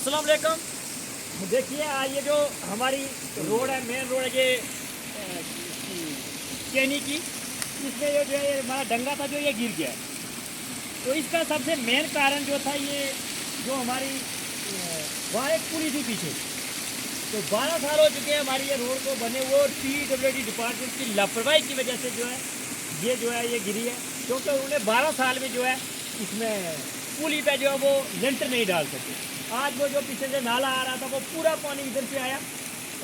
अस्सलाम वालेकुम। देखिए आज ये जो हमारी रोड है, मेन रोड है ये केनी की, इसमें ये जो है ये हमारा डंगा था जो ये गिर गया है। तो इसका सबसे मेन कारण जो था ये जो हमारी वहाँ एक पुली थी पीछे। तो 12 साल हो चुके हैं हमारी ये रोड को बने, वो PWD डिपार्टमेंट की लापरवाही की वजह से जो है ये गिरी है। क्योंकि उन्होंने 12 साल में जो है इसमें पुली पे जो है वो लेंटर नहीं डाल सके। आज वो जो पीछे से नाला आ रहा था वो पूरा पानी इधर से आया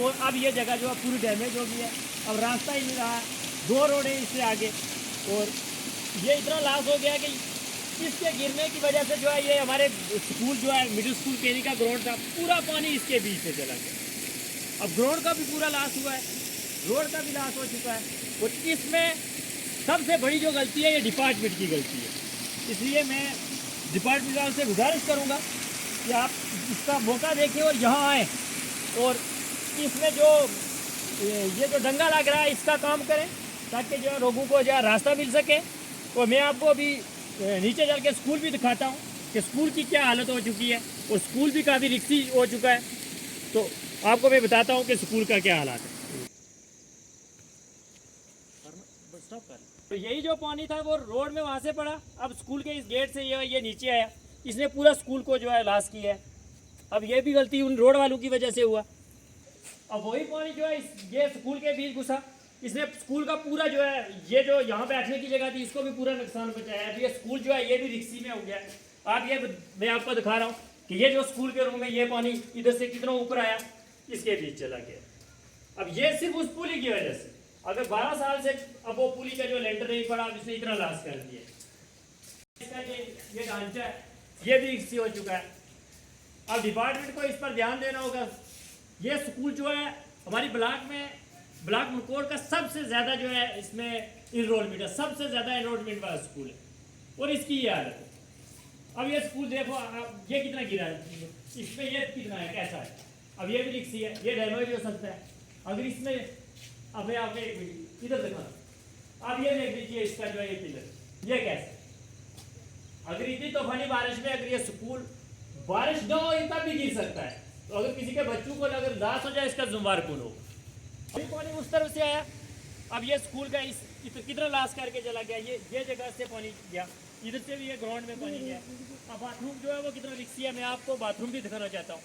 और अब ये जगह जो है पूरी डैमेज हो गई है। अब रास्ता ही नहीं रहा, 2 रोडें इससे आगे, और ये इतना लॉस हो गया कि इसके गिरने की वजह से जो है ये हमारे स्कूल जो है मिडिल स्कूल केनी का ग्राउंड था, पूरा पानी इसके बीच से चला गया। अब ग्राउंड का भी पूरा लॉस हुआ है, रोड का भी लॉस हो चुका है। और इसमें सबसे बड़ी जो गलती है ये डिपार्टमेंट की गलती है। इसलिए मैं डिपार्टमेंट वालों से गुजारिश करूंगा कि आप इसका मौका देखें और यहाँ आएँ और इसमें जो ये जो डंगा लग रहा है इसका काम करें, ताकि जो है लोगों को जो है रास्ता मिल सके। और मैं आपको अभी नीचे चल के स्कूल भी दिखाता हूँ कि स्कूल की क्या हालत हो चुकी है, और स्कूल भी काफ़ी रिक्सी हो चुका है। तो आपको मैं बताता हूँ कि स्कूल का क्या हालात है। तो यही जो पानी था वो रोड में वहाँ से पड़ा, अब स्कूल के इस गेट से ये नीचे आया, इसने पूरा स्कूल को जो है लॉस किया है। अब ये भी गलती उन रोड वालों की वजह से हुआ। अब वही पानी जो है ये स्कूल के बीच घुसा, इसने स्कूल का पूरा जो है ये जो यहाँ बैठने की जगह थी इसको भी पूरा नुकसान पहुँचाया। अब ये स्कूल जो है ये भी रिक्सी में हो गया। आप ये मैं आपको दिखा रहा हूँ कि ये जो स्कूल के रूम में ये पानी इधर से कितना ऊपर आया, इसके बीच चला गया। अब ये सिर्फ उस पुली की वजह से, अगर 12 साल से अब वो पुली का जो लेंटर नहीं पड़ा, अब इसने इतना लॉस कर दिया। इसका ये ढांचा है ये भी रिक्सी हो चुका है। अब डिपार्टमेंट को इस पर ध्यान देना होगा। ये स्कूल जो है हमारी ब्लॉक मुकोड़ का सबसे ज़्यादा जो है इसमें इनरोलमेंट है, सबसे ज़्यादा इनरोलमेंट वाला स्कूल है, और इसकी ये हालत है। अब ये स्कूल देखो, अब ये कितना गिरा है, इसमें ये कितना है, कैसा है। अब ये भी रिक्सी है, ये डैमेज हो सकता है। अगर इसमें अब मैं आपको एक मिनट इधर दिखा, अब ये देख लीजिए इसका जो है ये पिलर, ये कैसे, अगर इतनी तूफानी बारिश में अगर ये स्कूल बारिश न हो तब भी गिर सकता है। तो अगर किसी के बच्चों को अगर लॉस हो जाए इसका जिम्मेदार कौन होगा। अभी पानी उस तरफ से आया, अब ये स्कूल का कितना लॉस करके चला गया। ये जगह से पानी गया, इधर से भी ये ग्राउंड में पानी गया। अब बाथरूम जो है वो कितना रिक्सी है, मैं आपको बाथरूम भी दिखाना चाहता हूँ।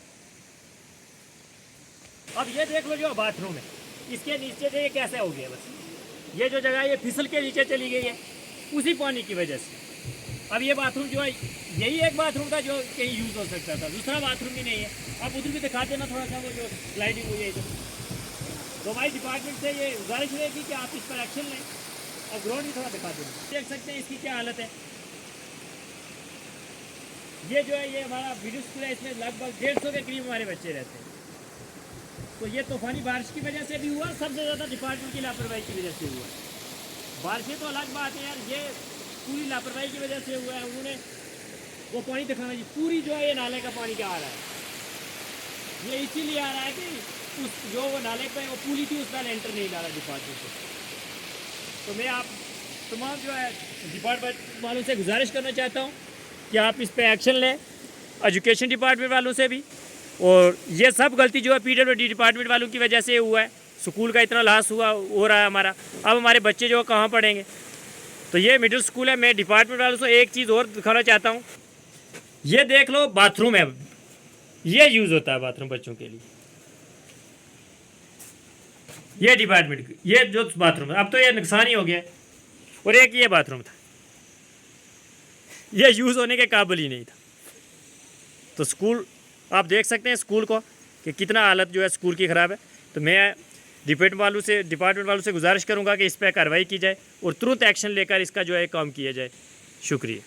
अब ये देख लो जो बाथरूम है, इसके नीचे से ये कैसे हो गया, बस ये जो जगह ये फिसल के नीचे चली गई है उसी पानी की वजह से। अब ये बाथरूम जो है यही एक बाथरूम था जो कहीं यूज़ हो सकता था, दूसरा बाथरूम भी नहीं है। अब उधर भी दिखा देना थोड़ा सा वो जो स्लाइडिंग हुई है इधर। तो हमारी डिपार्टमेंट से ये गुजारिश रहेगी कि आप इस पर एक्शन लें और ग्राउंड भी थोड़ा दिखा देना। देख सकते हैं इसकी क्या हालत है। ये जो है ये हमारा मिडिल स्कूल है, इसमें लगभग 150 के करीब हमारे बच्चे रहते हैं। तो ये तूफानी बारिश की वजह से भी हुआ, सबसे ज़्यादा डिपार्टमेंट की लापरवाही की वजह से हुआ। बारिशें तो अलग बात है यार, ये पूरी लापरवाही की वजह से हुआ है। उन्होंने वो पानी दिखाना चाहिए, पूरी जो है ये नाले का पानी क्या आ रहा है, ये इसीलिए आ रहा है कि उस जो वो नाले पे वो पुली थी उसका लेंटर नहीं डाला डिपार्टमेंट को। तो मैं आप तमाम जो है डिपार्टमेंट वालों से गुजारिश करना चाहता हूँ कि आप इस पर एक्शन लें, एजुकेशन डिपार्टमेंट वालों से भी। और ये सब गलती जो है PWD डिपार्टमेंट वालों की वजह से हुआ है। स्कूल का इतना लॉस हो रहा है हमारा, अब हमारे बच्चे जो कहाँ पढ़ेंगे। तो ये मिडिल स्कूल है। मैं डिपार्टमेंट वालों से एक चीज़ और दिखाना चाहता हूँ, ये देख लो बाथरूम है, ये यूज़ होता है बाथरूम बच्चों के लिए। ये डिपार्टमेंट ये जो बाथरूम है, अब तो ये नुकसान ही हो गया। और एक ये बाथरूम था, ये यूज़ होने के काबिल ही नहीं था। तो स्कूल आप देख सकते हैं स्कूल को कि कितना हालत जो है स्कूल की ख़राब है। तो मैं डिपार्टमेंट वालों से गुजारिश करूंगा कि इस पर कार्रवाई की जाए और तुरंत एक्शन लेकर इसका जो है काम किया जाए। शुक्रिया।